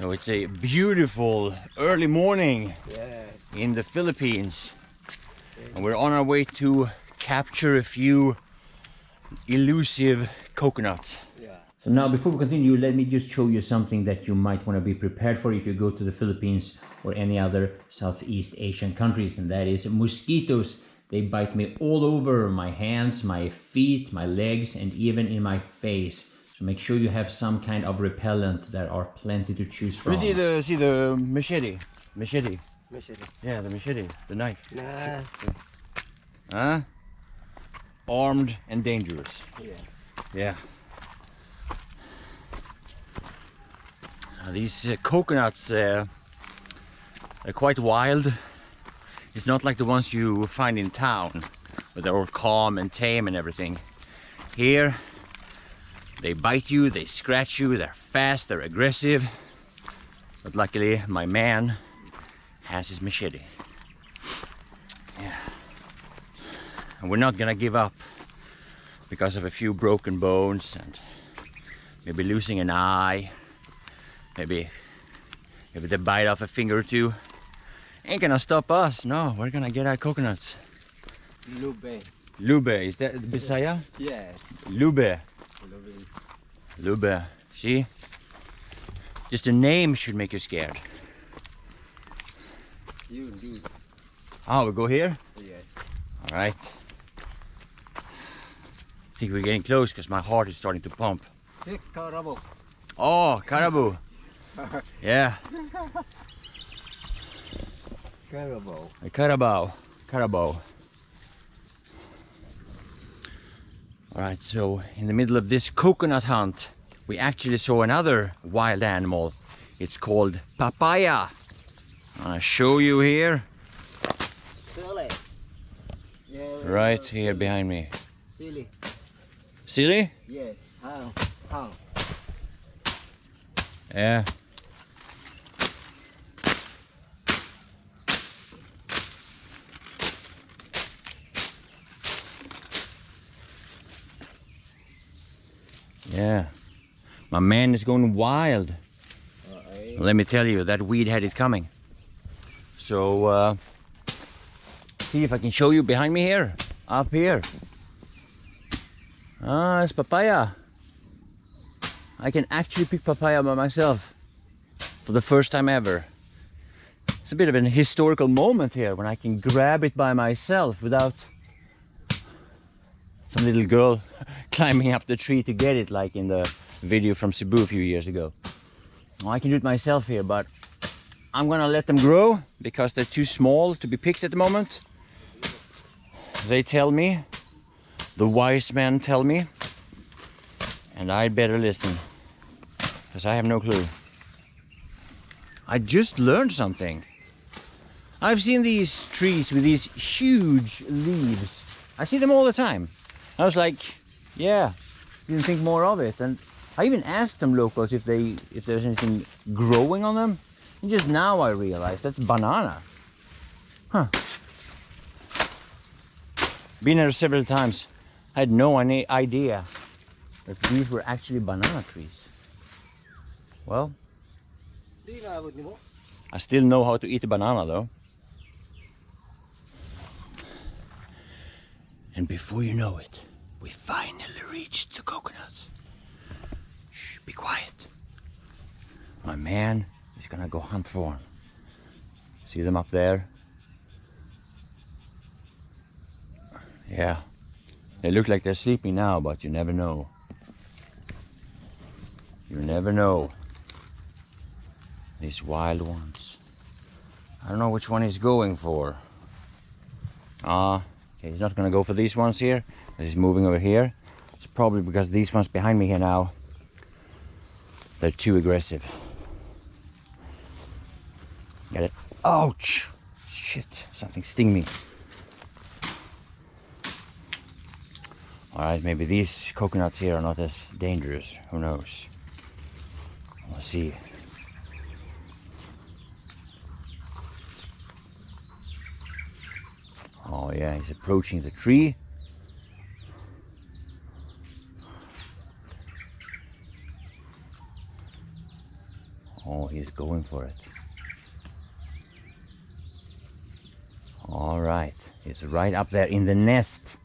So it's a beautiful early morning Yes. in the Philippines. And we're on our way to capture a few elusive coconuts. Yeah. So now before we continue, let me just show you something that you might want to be prepared for if you go to the Philippines or any other Southeast Asian countries, and that is mosquitoes. They bite me all over my hands, my feet, my legs, and even in my face. So make sure you have some kind of repellent. There are plenty to choose from. Let me see the machete. Machete. Machete. Yeah, the machete, the knife. Nah. Huh? Armed and dangerous. Yeah. Yeah. These coconuts, they're quite wild. It's not like the ones you find in town, where they're all calm and tame and everything. Here, they bite you, they scratch you, they're fast, they're aggressive. But luckily, my man has his machete. Yeah. And we're not gonna give up because of a few broken bones and maybe losing an eye, maybe the bite off a finger or two. Ain't gonna stop us. No, we're gonna get our coconuts. Lube. Lube, is that Bisaya? Yes. Lube. Lube. See? Just the name should make you scared. You do. Oh, we go here? Yes. All right. I think we're getting close because my heart is starting to pump. Thick carabo. Oh, caribou. Yeah, Carabo. a carabao. Carabao. All right, so in the middle of this coconut hunt, we actually saw another wild animal. It's called papaya. I'll show you here. Silly. Yeah. Right here behind me. Silly. Silly? Yes. How? Yeah. Yeah. My man is going wild. Let me tell you, that weed had it coming. So, see if I can show you behind me here. Up here. Ah, it's papaya. I can actually pick papaya by myself. For the first time ever. It's a bit of an historical moment here when I can grab it by myself without some little girl climbing up the tree to get it, like in the video from Cebu a few years ago. Well, I can do it myself here, but I'm gonna let them grow because they're too small to be picked at the moment. They tell me, the wise men tell me, and I'd better listen because I have no clue. I just learned something. I've seen these trees with these huge leaves. I see them all the time. I was like, yeah, didn't think more of it. And I even asked some locals if there's anything growing on them. And just now I realized that's banana. Huh. Been there several times. I had no idea that these were actually banana trees. Well, I still know how to eat a banana though. And before you know it, we finally reached the coconuts. Shh, be quiet. My man is gonna go hunt for them. See them up there? Yeah, they look like they're sleeping now, but you never know. You never know. These wild ones. I don't know which one he's going for. Okay, he's not gonna go for these ones here. He's moving over here. It's probably because these ones behind me here now, they're too aggressive. Get it? Ouch! Shit, something sting me. Alright, maybe these coconuts here are not as dangerous. Who knows? We'll see. Oh yeah, he's approaching the tree. Oh, he's going for it. All right, he's right up there in the nest.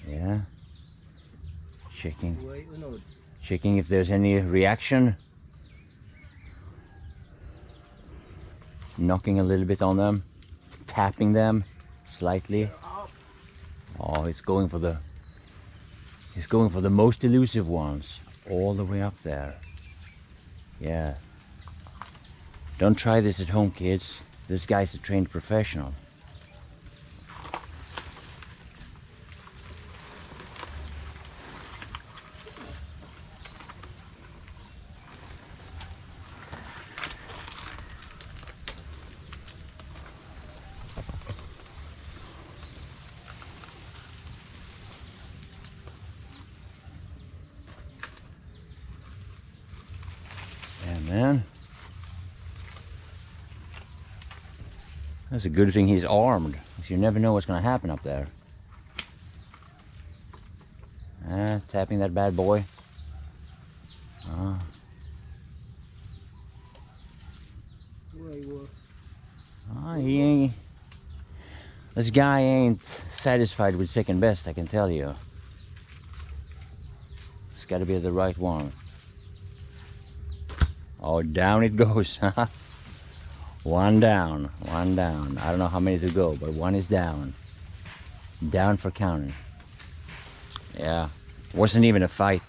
Yeah. Checking if there's any reaction. Knocking a little bit on them, tapping them slightly. Oh, he's going for the most elusive ones, all the way up there. Yeah. Don't try this at home, kids. This guy's a trained professional. Man, that's a good thing he's armed, because you never know what's going to happen up there. Tapping that bad boy. He ain't. This guy ain't satisfied with second best, I can tell you. It's got to be the right one. Oh, down it goes, huh? One down, one down. I don't know how many to go, but one is down. Down for counting. Yeah, wasn't even a fight.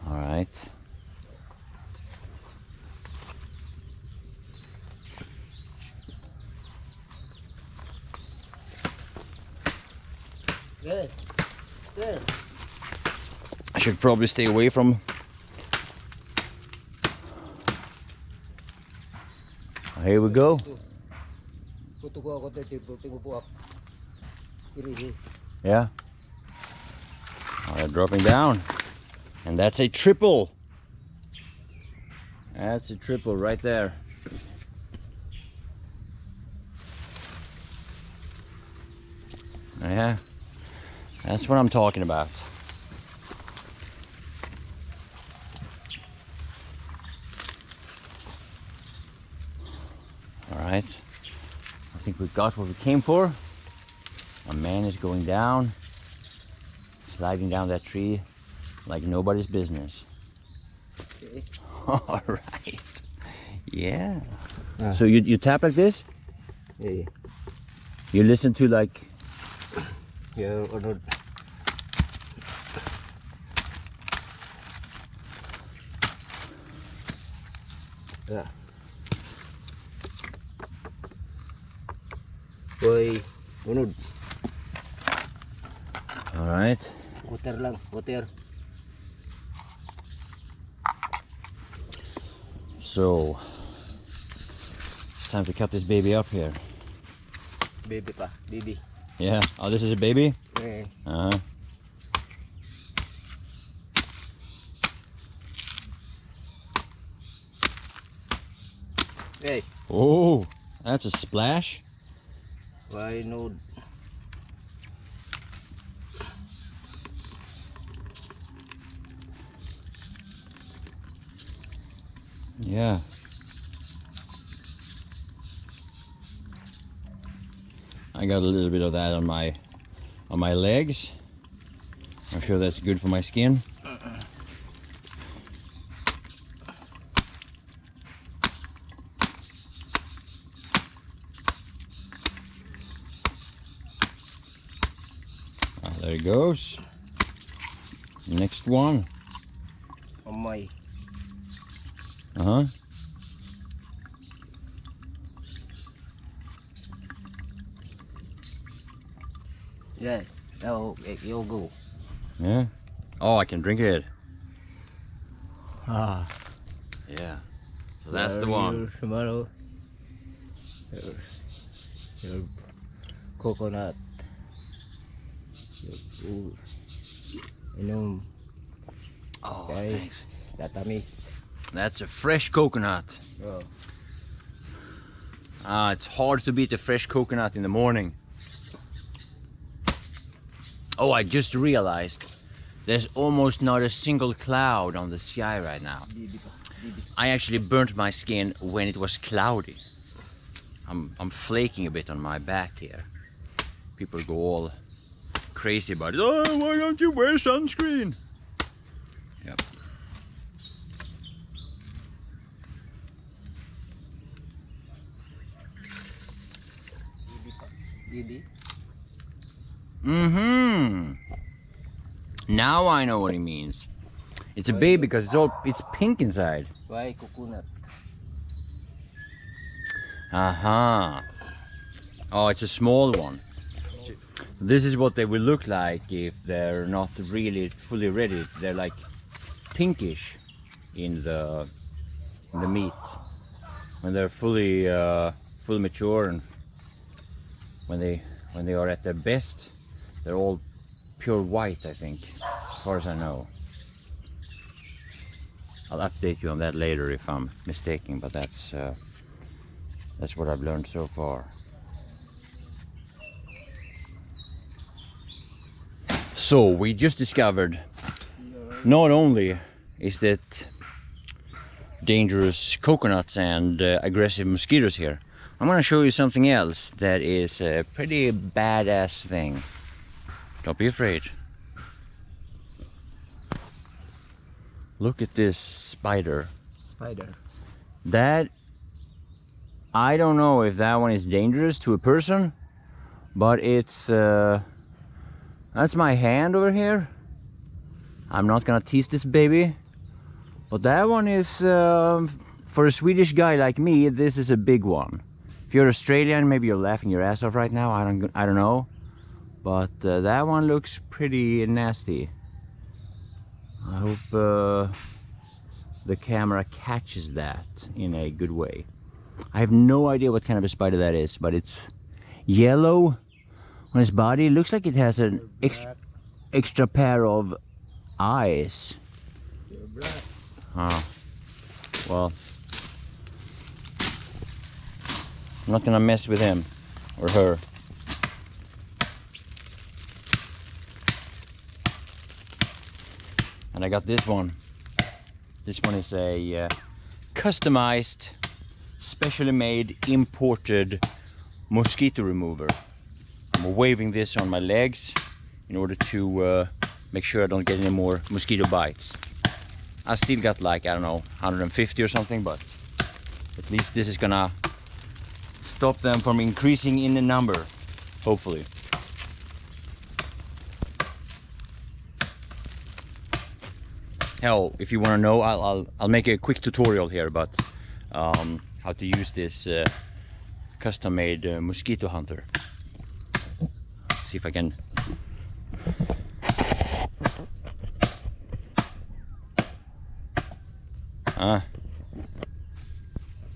All right. Good. Good. I should probably stay away from. Here we go. Yeah. Oh, they're dropping down. And that's a triple. That's a triple right there. Yeah. That's what I'm talking about. All right. I think we got what we came for. A man is going down, sliding down that tree like nobody's business. Okay. All right. Yeah. So you tap like this? Yeah. You listen to like. Yeah. Yeah. Boy, unod. All right. Water lang, water. So it's time to cut this baby up here. Baby pa, baby. Yeah. Oh, this is a baby? Eh. Uh-huh. Hey. Oh, that's a splash. Why no? Yeah. I got a little bit of that on my legs. I'm sure that's good for my skin. There it goes. Next one. Oh my. Uh-huh. Yeah. Oh, you'll go. Yeah. Oh, I can drink it. Ah. Yeah. So that's the one. Tomorrow. Your coconut. Oh, Okay. thanks. Tatamis. That's a fresh coconut. Oh. It's hard to beat a fresh coconut in the morning. Oh, I just realized there's almost not a single cloud on the sky right now. I actually burnt my skin when it was cloudy. I'm flaking a bit on my back here. People go all crazy about it. Oh, why don't you wear sunscreen? Yep. Mm-hmm. Now I know what he means. It's a baby because it's pink inside. Why coconut? Aha. Oh, it's a small one. This is what they will look like if they're not really fully ready. They're like pinkish in the meat. When they're fully mature and when they are at their best, they're all pure white, I think, as far as I know. I'll update you on that later if I'm mistaken, but that's what I've learned so far. So we just discovered not only is that dangerous coconuts and aggressive mosquitoes here, I'm gonna show you something else that is a pretty badass thing. Don't be afraid. Look at this spider. Spider. That, I don't know if that one is dangerous to a person, but it's that's my hand over here. I'm not gonna tease this baby, but that one is for a Swedish guy like me, this is a big one. If you're Australian, maybe you're laughing your ass off right now. I don't know, but that one looks pretty nasty. I hope the camera catches that in a good way. I have no idea what kind of a spider that is, but it's yellow on its body. It looks like it has an extra pair of eyes. Oh, well, I'm not gonna mess with him or her. And I got this one. This one is a customized, specially made, imported mosquito remover. I'm waving this on my legs in order to make sure I don't get any more mosquito bites. I still got like, I don't know, 150 or something, but at least this is gonna stop them from increasing in the number, hopefully. Hell, if you want to know, I'll make a quick tutorial here about how to use this custom-made mosquito hunter. See if I can.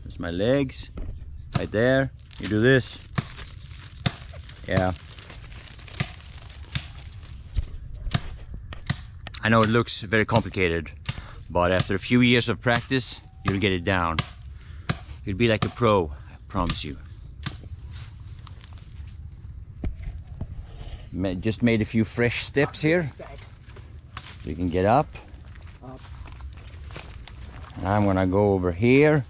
That's my legs, right there. You do this. Yeah. I know it looks very complicated, but after a few years of practice, you'll get it down. You'll be like a pro, I promise you. Just made a few fresh steps here, so you can get up. And I'm gonna go over here.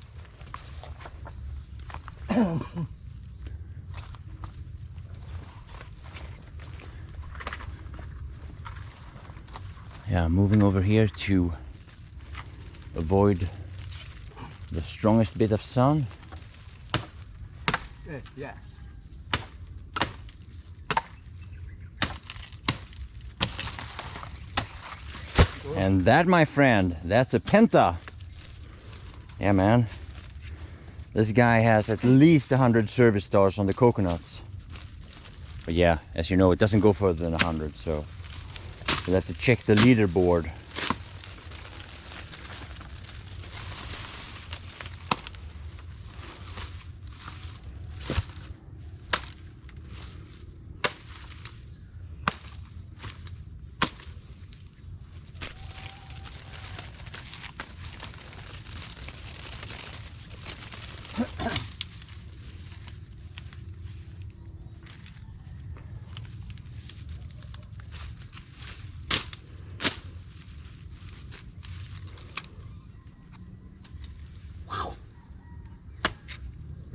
Yeah, moving over here to avoid the strongest bit of sun. Yeah. And that, my friend, that's a penta. Yeah, man. This guy has at least 100 service stars on the coconuts. But yeah, as you know, it doesn't go further than 100, so you'll have to check the leaderboard.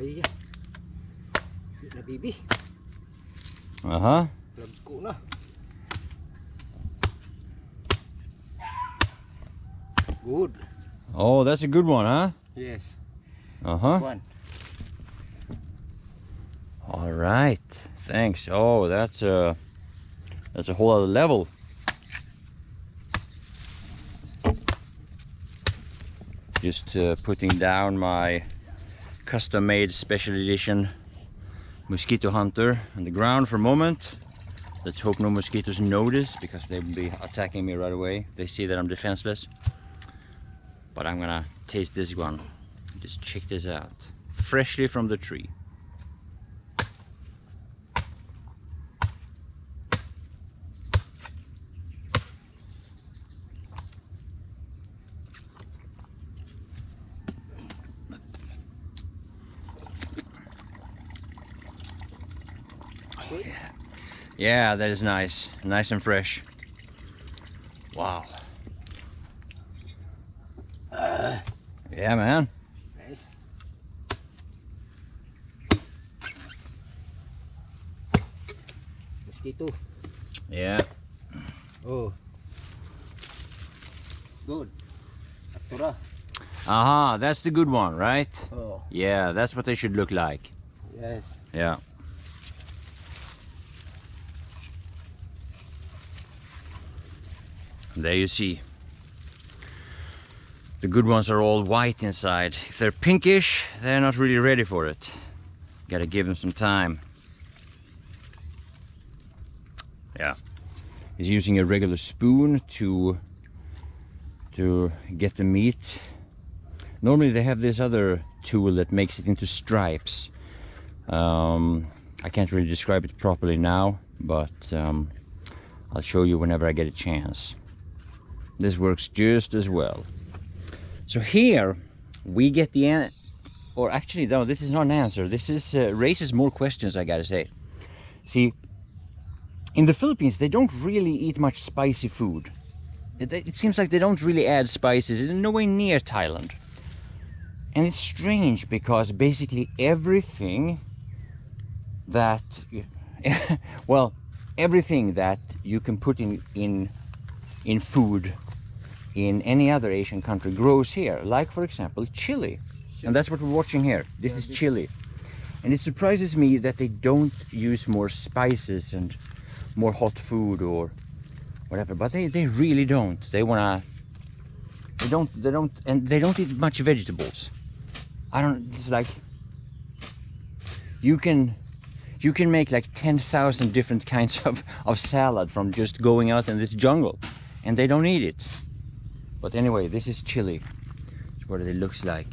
Ay, na bibi. Uh-huh. Labs ko na. Good. Oh, that's a good one, huh? Yes. Uh-huh. One. All right. Thanks. Oh, that's a whole other level. Just putting down my custom-made special edition mosquito hunter on the ground for a moment. Let's hope no mosquitoes notice, because they will be attacking me right away. They see that I'm defenseless. But I'm gonna taste this one. Just check this out. Freshly from the tree. Yeah, that is nice. Nice and fresh. Wow. Yeah, man. Nice. Mosquito. Yeah. Oh. Good. Atura. Aha, that's the good one, right? Oh. Yeah, that's what they should look like. Yes. Yeah. There you see. The good ones are all white inside. If they're pinkish, they're not really ready for it. Gotta give them some time. Yeah. He's using a regular spoon to get the meat. Normally they have this other tool that makes it into stripes. I can't really describe it properly now, but I'll show you whenever I get a chance. This works just as well. So here we get the answer, or actually no, this is not an answer. This is raises more questions, I gotta say. See, in the Philippines they don't really eat much spicy food. It seems like they don't really add spices. It's nowhere near Thailand. And it's strange because basically everything that, well, everything that you can put in food in any other Asian country grows here. Like, for example, chili. And that's what we're watching here. This is chili. And it surprises me that they don't use more spices and more hot food or whatever, but they really don't. They don't eat much vegetables. It's like you can make like 10,000 different kinds of salad from just going out in this jungle, and they don't eat it. But anyway, this is chili. That's what it looks like.